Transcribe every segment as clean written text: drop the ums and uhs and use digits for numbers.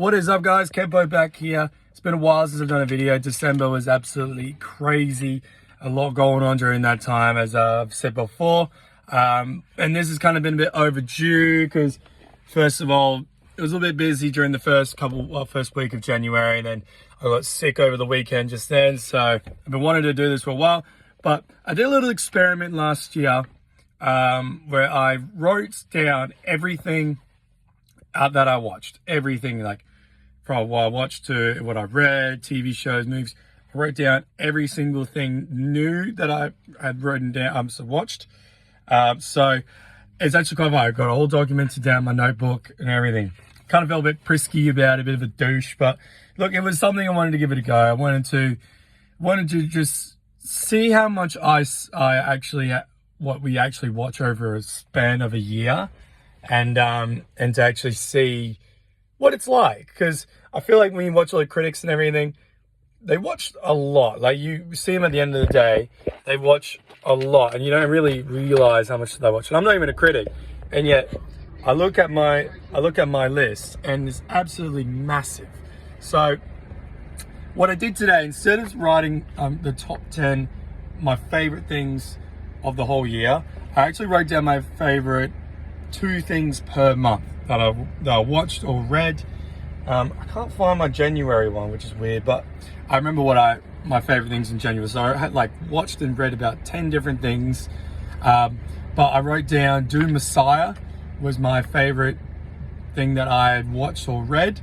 What is up, guys? Kempo back here. It's been a while since I've done a video. December was absolutely crazy. A lot going on during that time, as I've said before. And this has kind of been a bit overdue because, first of all, it was a little bit busy during the first week of January. Then I got sick over the weekend just then. So I've been wanting to do this for a while. But I did a little experiment last year where I wrote down everything that I watched. Everything, like from what I watched to what I read, TV shows, movies. I wrote down every single thing new that I had written down, watched. So it's actually kind of like I got it all documented down in my notebook and everything. Kind of felt a bit prisky about it, a bit of a douche, but look, it was something I wanted to give it a go. I wanted to just see how much what we actually watch over a span of a year, and to actually see what it's like. Because I feel like when you watch all the critics and everything, they watch a lot. Like, you see them at the end of the day, they watch a lot, and you don't really realize how much they watch. And I'm not even a critic, and yet I look at my list, and it's absolutely massive. So what I did today, instead of writing the top 10 my favorite things of the whole year, I actually wrote down my favorite 2 things per month that I watched or read. I can't find my January one, which is weird, but I remember my favorite things in January. So I had watched and read about 10 different things. But I wrote down Dune Messiah was my favorite thing that I had watched or read.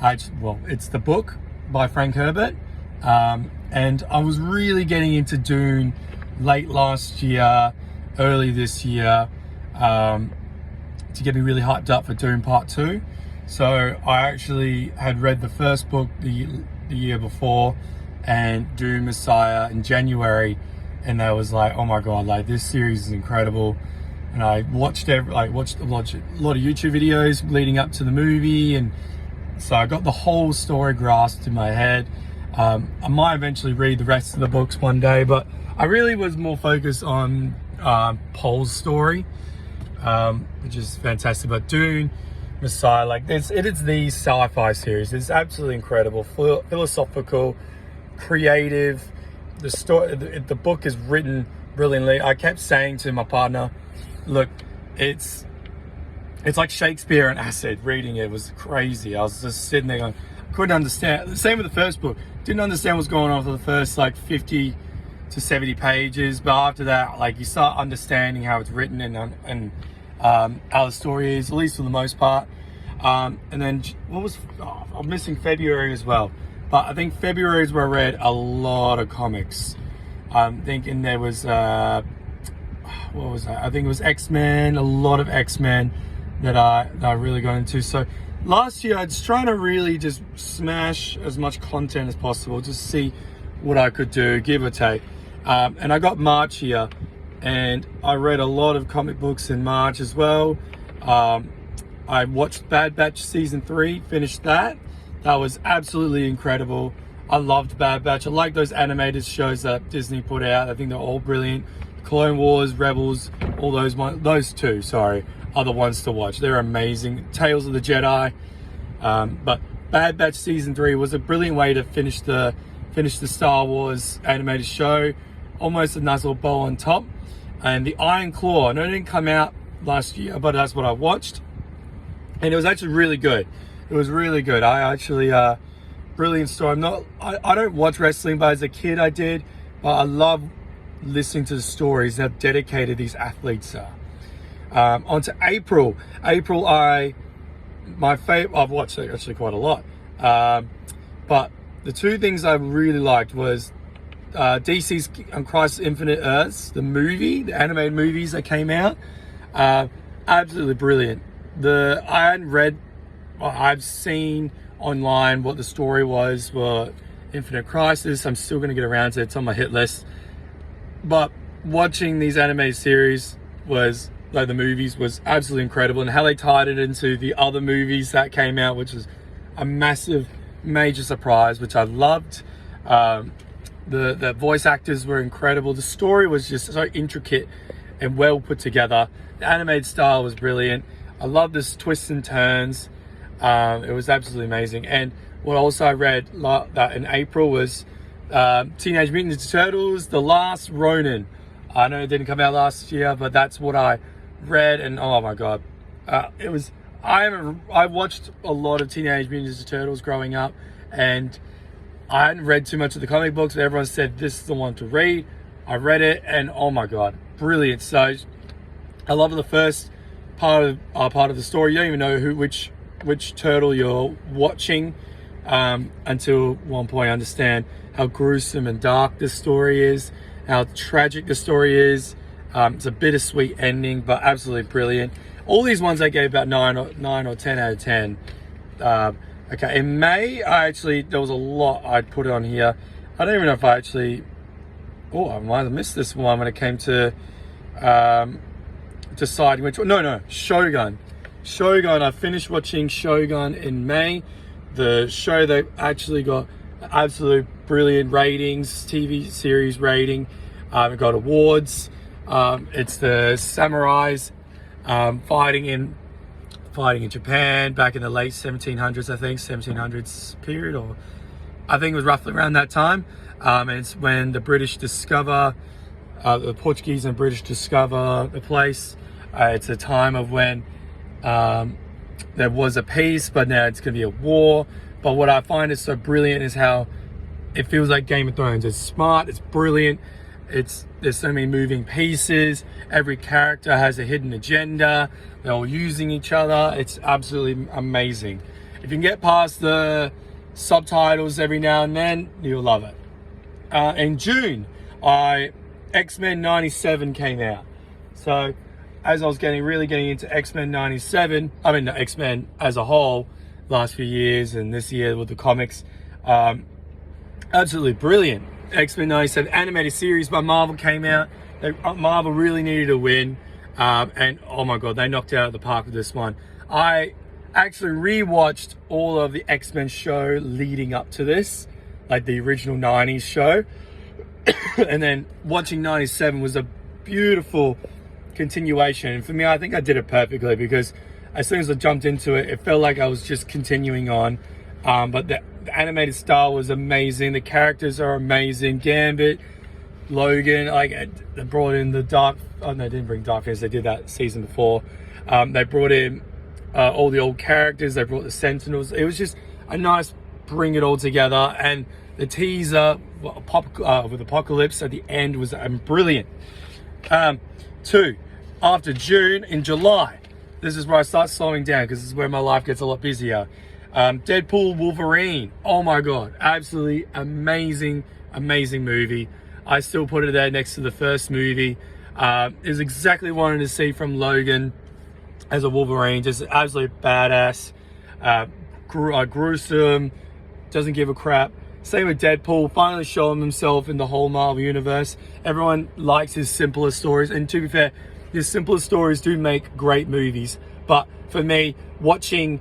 It's the book by Frank Herbert. And I was really getting into Dune late last year, early this year, to get me really hyped up for Dune Part 2. So I actually had read the first book the year before, and Dune Messiah in January, and I was like, oh my god, this series is incredible. And I watched a lot of YouTube videos leading up to the movie, and so I got the whole story grasped in my head. I might eventually read the rest of the books one day, but I really was more focused on Paul's story, which is fantastic. But Dune Messiah, it is the sci-fi series. It's absolutely incredible, philosophical, creative. The book is written brilliantly. I kept saying to my partner, look, it's like Shakespeare and acid. Reading it was crazy. I was just sitting there going, couldn't understand. The same with the first book. Didn't understand what's going on for the first 50 to 70 pages, but after that, you start understanding how it's written and how the story is, at least for the most part. And then I'm missing February as well, but I think February is where I read a lot of comics. I'm thinking there was what was that? I think it was X-Men, a lot of X-Men that I really got into. So last year I was trying to really just smash as much content as possible, just see what I could do, give or take. And I got March here, and I read a lot of comic books in March as well. I watched Bad Batch Season 3, finished that. That was absolutely incredible. I loved Bad Batch. I like those animated shows that Disney put out. I think they're all brilliant. Clone Wars, Rebels, all those two, are the ones to watch. They're amazing. Tales of the Jedi. But Bad Batch Season 3 was a brilliant way to finish the Star Wars animated show. Almost a nice little bow on top. And the Iron Claw, I know it didn't come out last year, but that's what I watched. And it was actually really good. It was really good. I actually, brilliant story. I don't watch wrestling, but as a kid I did. But I love listening to the stories, how dedicated these athletes are. On to April. I've watched it actually quite a lot. But the 2 things I really liked was DC's Crisis Infinite Earths, the movie, the animated movies that came out. Absolutely brilliant. I've seen online what the story was for Infinite Crisis. I'm still going to get around to it. It's on my hit list. But watching these animated series the movies was absolutely incredible, and how they tied it into the other movies that came out, which was a massive, major surprise, which I loved. The voice actors were incredible. The story was just so intricate and well put together. The animated style was brilliant. I love this twists and turns. It was absolutely amazing. And what also I read that in April was Teenage Mutant Ninja Turtles: The Last Ronin. I know it didn't come out last year, but that's what I read, and oh my god, it was. I watched a lot of Teenage Mutant Ninja Turtles growing up, and I hadn't read too much of the comic books, but everyone said this is the one to read. I read it, and oh my god, brilliant. So I love the first part of the story. You don't even know which turtle you're watching until one point. I understand how gruesome and dark this story is, how tragic the story is. It's a bittersweet ending, but absolutely brilliant. All these ones I gave about 9 or 10 out of 10. Okay, in May, there was a lot I'd put on here. I don't even know if I might have missed this one when it came to deciding which one. No, Shogun. I finished watching Shogun in May. The show that actually got absolute brilliant ratings, TV series rating. It got awards. It's the samurais fighting in Japan back in the late 1700s, I think, 1700s period, or I think it was roughly around that time. And it's when the British discover, the Portuguese and British discover the place. It's a time of when there was a peace, but now it's going to be a war. But what I find is so brilliant is how it feels like Game of Thrones. It's smart, it's brilliant. There's so many moving pieces. Every character has a hidden agenda. They're all using each other. It's absolutely amazing. If you can get past the subtitles every now and then, you'll love it. In June, X-Men 97 came out. So as I was really getting into X-Men 97, X-Men as a whole, last few years and this year with the comics, absolutely brilliant. X-Men 97 animated series by Marvel came out. Marvel really needed a win, and oh my god, they knocked it out of the park with this one. I actually rewatched all of the X-Men show leading up to this, like the original 90s show, and then watching 97 was a beautiful continuation. And for me, I think I did it perfectly, because as soon as I jumped into it, it felt like I was just continuing on. But the animated style was amazing. The characters are amazing. Gambit, Logan, they brought in the Dark. Oh no, they didn't bring Dark Phoenix. They did that season before. They brought in all the old characters. They brought the Sentinels. It was just a nice bring it all together. And the teaser with Apocalypse at the end was brilliant. After June, in July, this is where I start slowing down, because this is where my life gets a lot busier. Deadpool Wolverine. Oh my god, absolutely amazing movie. I still put it there next to the first movie. It was exactly what I wanted to see from Logan as a Wolverine. Just absolutely badass, gruesome, doesn't give a crap. Same with Deadpool, finally showing himself in the whole Marvel universe. Everyone likes his simpler stories, and to be fair, his simpler stories do make great movies. But for me, watching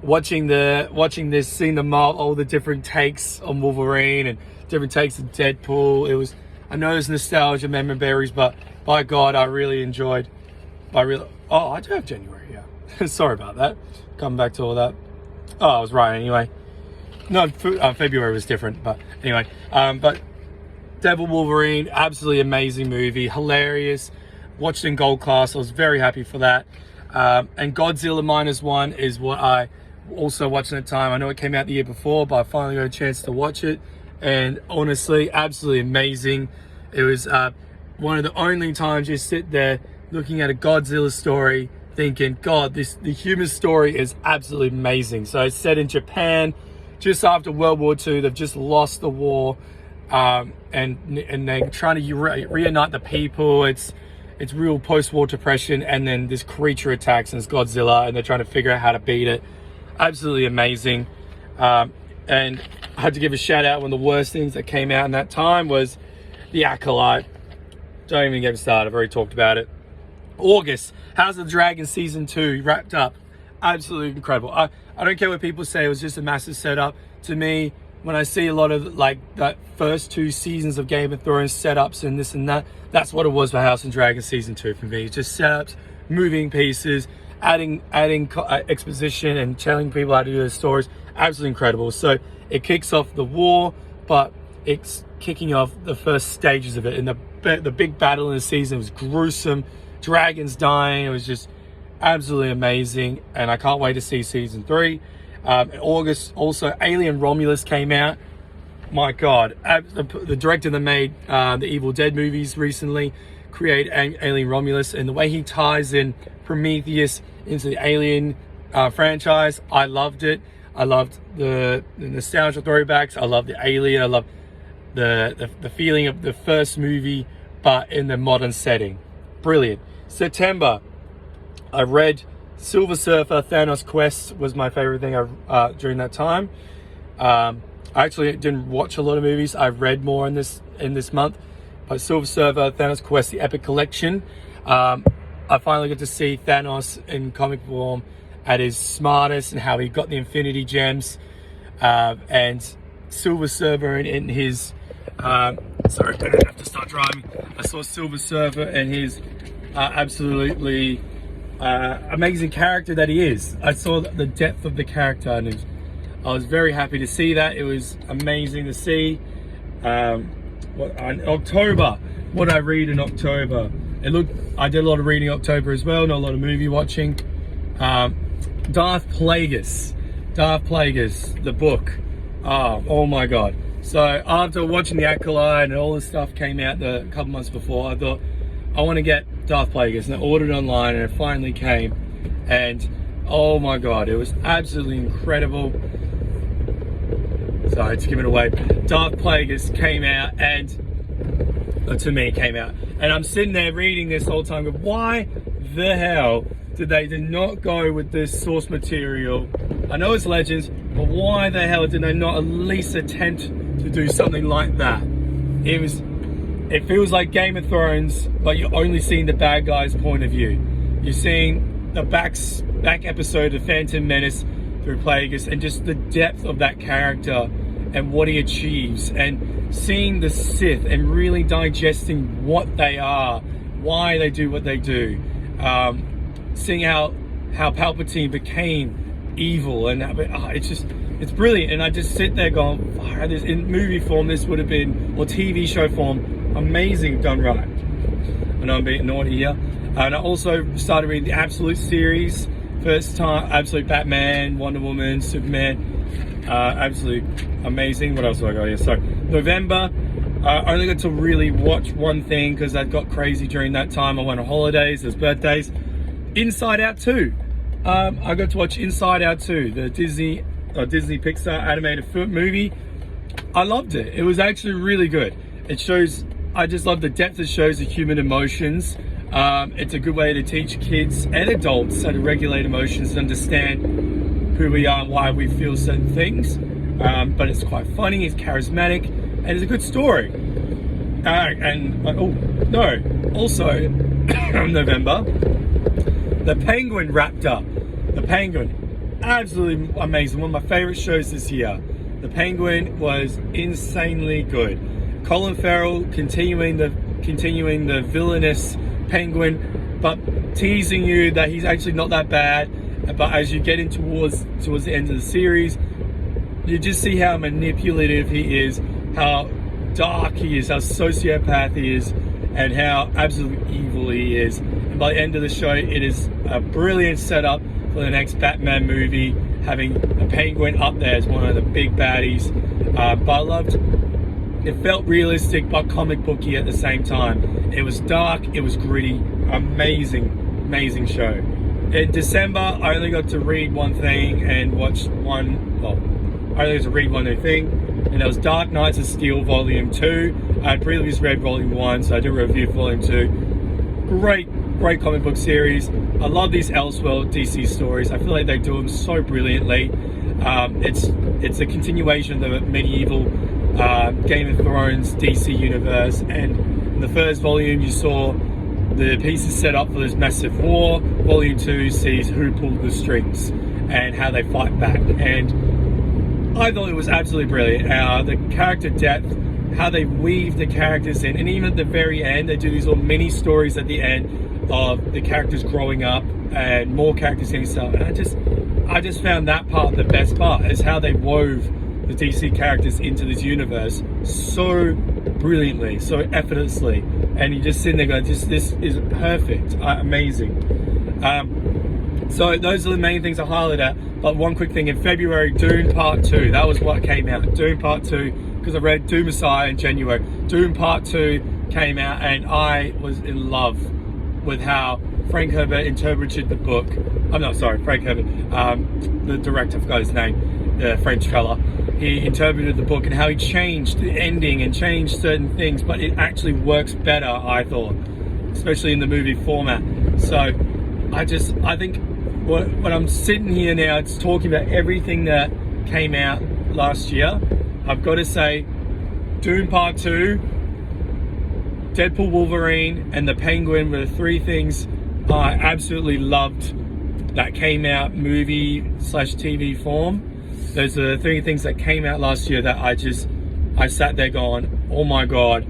this, seeing all the different takes on Wolverine and different takes of Deadpool, I know there's nostalgia, memory berries, but by God, I really enjoyed. I do have January, yeah. Sorry about that. Coming back to all that. Oh, I was right anyway. No, February was different, but anyway. But Deadpool Wolverine, absolutely amazing movie, hilarious. Watched in gold class. I was very happy for that. And Godzilla -1 is what I also watched at the time. I know it came out the year before, but I finally got a chance to watch it, and honestly, absolutely amazing. It was one of the only times you sit there looking at a Godzilla story thinking, God, the human story is absolutely amazing. So it's set in Japan just after World War II. They've just lost the war, and they're trying to reunite the people. It's real post-war depression, and then this creature attacks, and it's Godzilla, and they're trying to figure out how to beat it. Absolutely amazing. And I had to give a shout out. One of the worst things that came out in that time was The Acolyte. Don't even get me started, I've already talked about it. August, House of the Dragon Season 2 wrapped up. Absolutely incredible. I don't care what people say, it was just a massive setup. To me, when I see a lot of that first 2 seasons of Game of Thrones setups and this and that, that's what it was for House of Dragon Season 2 for me. Just setups, moving pieces, adding exposition and telling people how to do their stories. Absolutely incredible. So it kicks off the war, but it's kicking off the first stages of it. And the big battle in the season was gruesome. Dragons dying. It was just absolutely amazing. And I can't wait to see season 3. In August, also, Alien Romulus came out. My God, the director that made the Evil Dead movies recently created Alien Romulus, and the way he ties in Prometheus into the Alien franchise, I loved it. I loved the nostalgia throwbacks. I loved the Alien. I loved the feeling of the first movie, but in the modern setting. Brilliant. September, I read Silver Surfer Thanos Quest was my favorite thing during that time. I actually didn't watch a lot of movies. I read more in this month. But Silver Surfer Thanos Quest, the Epic Collection. I finally got to see Thanos in comic form at his smartest and how he got the Infinity Gems. And Silver Surfer in his... sorry, I don't have to start driving. I saw Silver Surfer and his absolutely amazing character that he is. I saw the depth of the character, and I was very happy to see that. It was amazing to see. In October, what I read in October. I did a lot of reading in October as well, not a lot of movie watching. Darth Plagueis, the book. Oh my God. So after watching The Acolyte and all this stuff came out a couple months before, I thought, I want to get Darth Plagueis, and I ordered it online, and it finally came. And oh my God, it was absolutely incredible. Sorry, it's giving it away. Darth Plagueis came out, and to me, came out. And I'm sitting there reading this whole time, going, why the hell did they not go with this source material? I know it's Legends, but why the hell did they not at least attempt to do something like that? It feels like Game of Thrones, but you're only seeing the bad guy's point of view. You're seeing the back episode of Phantom Menace through Plagueis, and just the depth of that character and what he achieves, and seeing the Sith and really digesting what they are, why they do what they do, seeing how Palpatine became evil, and it's brilliant. And I just sit there going, in movie form this would have been, or TV show form, amazing done right. I know I'm being naughty here. And I also started reading the Absolute series. First time, Absolute Batman, Wonder Woman, Superman. Absolutely amazing. What else do I got here? So November, I only got to really watch one thing because I got crazy during that time. I went on holidays, there's birthdays. Inside Out 2. I got to watch Inside Out 2, the Disney Pixar animated movie. I loved it. It was actually really good. I just love the depth it shows of human emotions. It's a good way to teach kids and adults how to regulate emotions and understand who we are and why we feel certain things. But it's quite funny, it's charismatic, and it's a good story. Also, November, The Penguin wrapped up. The Penguin, absolutely amazing. One of my favorite shows this year. The Penguin was insanely good. Colin Farrell continuing the villainous Penguin, but teasing you that he's actually not that bad. But as you get in towards the end of the series, you just see how manipulative he is, how dark he is, how sociopath he is, and how absolutely evil he is. And by the end of the show, it is a brilliant setup for the next Batman movie, having the Penguin up there as one of the big baddies. But I loved, it felt realistic but comic booky at the same time. It was dark, it was gritty, amazing show. In December, I only got to read one thing and watch I only got to read one new thing, and that was Dark Knights of Steel Volume 2. I had previously read Volume 1, so I did a review for Volume 2. Great comic book series. I love these Elseworld DC stories. I feel like they do them so brilliantly. It's a continuation of the medieval Game of Thrones DC universe, and in the first volume you saw the pieces set up for this massive war. Volume 2 sees who pulled the strings and how they fight back, and I thought it was absolutely brilliant. The character depth, how they weave the characters in, and even at the very end they do these little mini stories at the end of the characters growing up and more characters getting stuff. And I just found that part the best part, is how they wove the DC characters into this universe so brilliantly, so effortlessly, and you just sitting there going, this is perfect, amazing. So those are the main things I highlight at. But one quick thing, in February, Dune Part 2, that was what came out. Dune Part 2, because I read Dune Messiah in January. Dune Part 2 came out, and I was in love with how Frank Herbert interpreted the book. I'm not sorry, Frank Herbert, the director, I forgot his name, the French fella. He interpreted the book and how he changed the ending and changed certain things, but it actually works better, I thought, especially in the movie format. So I think when I'm sitting here now, it's talking about everything that came out last year. I've got to say, Dune Part 2, Deadpool, Wolverine, and the Penguin were the three things I absolutely loved that came out movie/TV form. Those are the three things that came out last year that I sat there going, oh my God,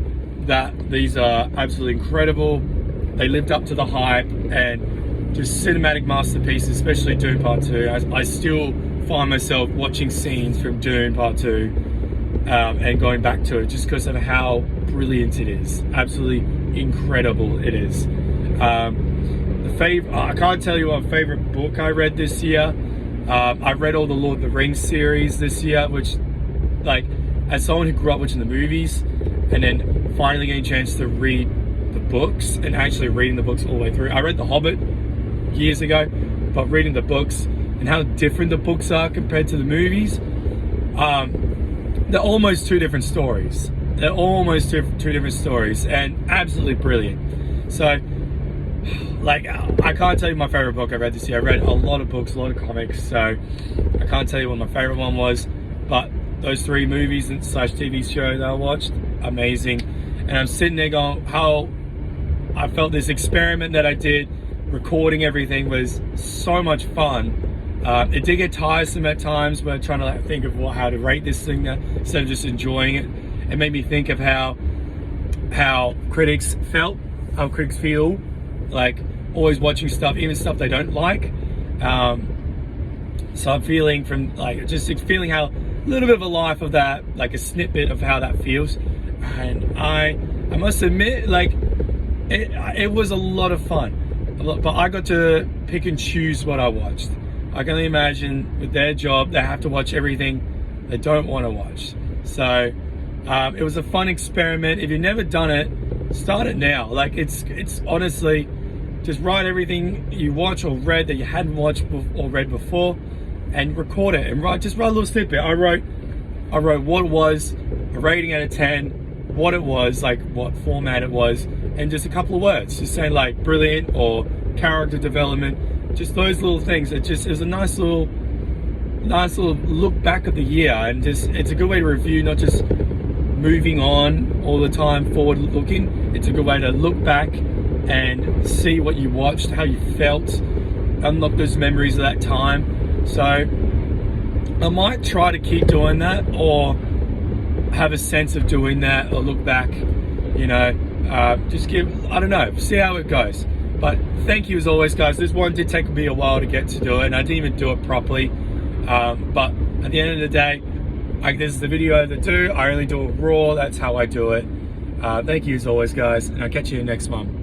that these are absolutely incredible. They lived up to the hype, and just cinematic masterpieces, especially Dune Part 2. I still find myself watching scenes from Dune Part 2 and going back to it just because of how brilliant it is. Absolutely incredible it is. I can't tell you what favorite book I read this year. I read all the Lord of the Rings series this year, which, like, as someone who grew up watching the movies and then finally getting a chance to read the books and actually reading the books all the way through. I read The Hobbit years ago, but reading the books and how different the books are compared to the movies, they're almost two different stories. They're almost two different stories, and absolutely brilliant. So, like, I can't tell you my favorite book I read this year. I read a lot of books, a lot of comics, so I can't tell you what my favorite one was, but those three movies and /TV show that I watched, amazing. And I'm sitting there going, how I felt this experiment that I did, recording everything, was so much fun. It did get tiresome at times when I'm trying to think of how to rate this thing instead of just enjoying it. It made me think of how critics felt, how critics feel, like always watching stuff, even stuff they don't like. So I'm feeling feeling how a little bit of a life of that, like a snippet of how that feels. And I must admit, like, it was a lot of fun, but I got to pick and choose what I watched. I can only imagine with their job, they have to watch everything they don't want to watch. So it was a fun experiment. If you've never done it, start it now. Like, it's honestly, just write everything you watch or read that you hadn't watched or read before, and record it and write a little snippet. I wrote what it was, a rating out of 10, what it was, like what format it was, and just a couple of words, just saying like brilliant or character development, just those little things. It was a nice little look back at the year, and just, it's a good way to review, not just moving on all the time forward looking. It's a good way to look back and see what you watched, how you felt, unlock those memories of that time. So I might try to keep doing that, or have a sense of doing that, or look back, just I don't know, see how it goes. But thank you as always, guys. This one did take me a while to get to do it, and I didn't even do it properly. But at the end of the day, this is the video that I do. I only do it raw. That's how I do it. Thank you as always, guys, and I'll catch you in the next one.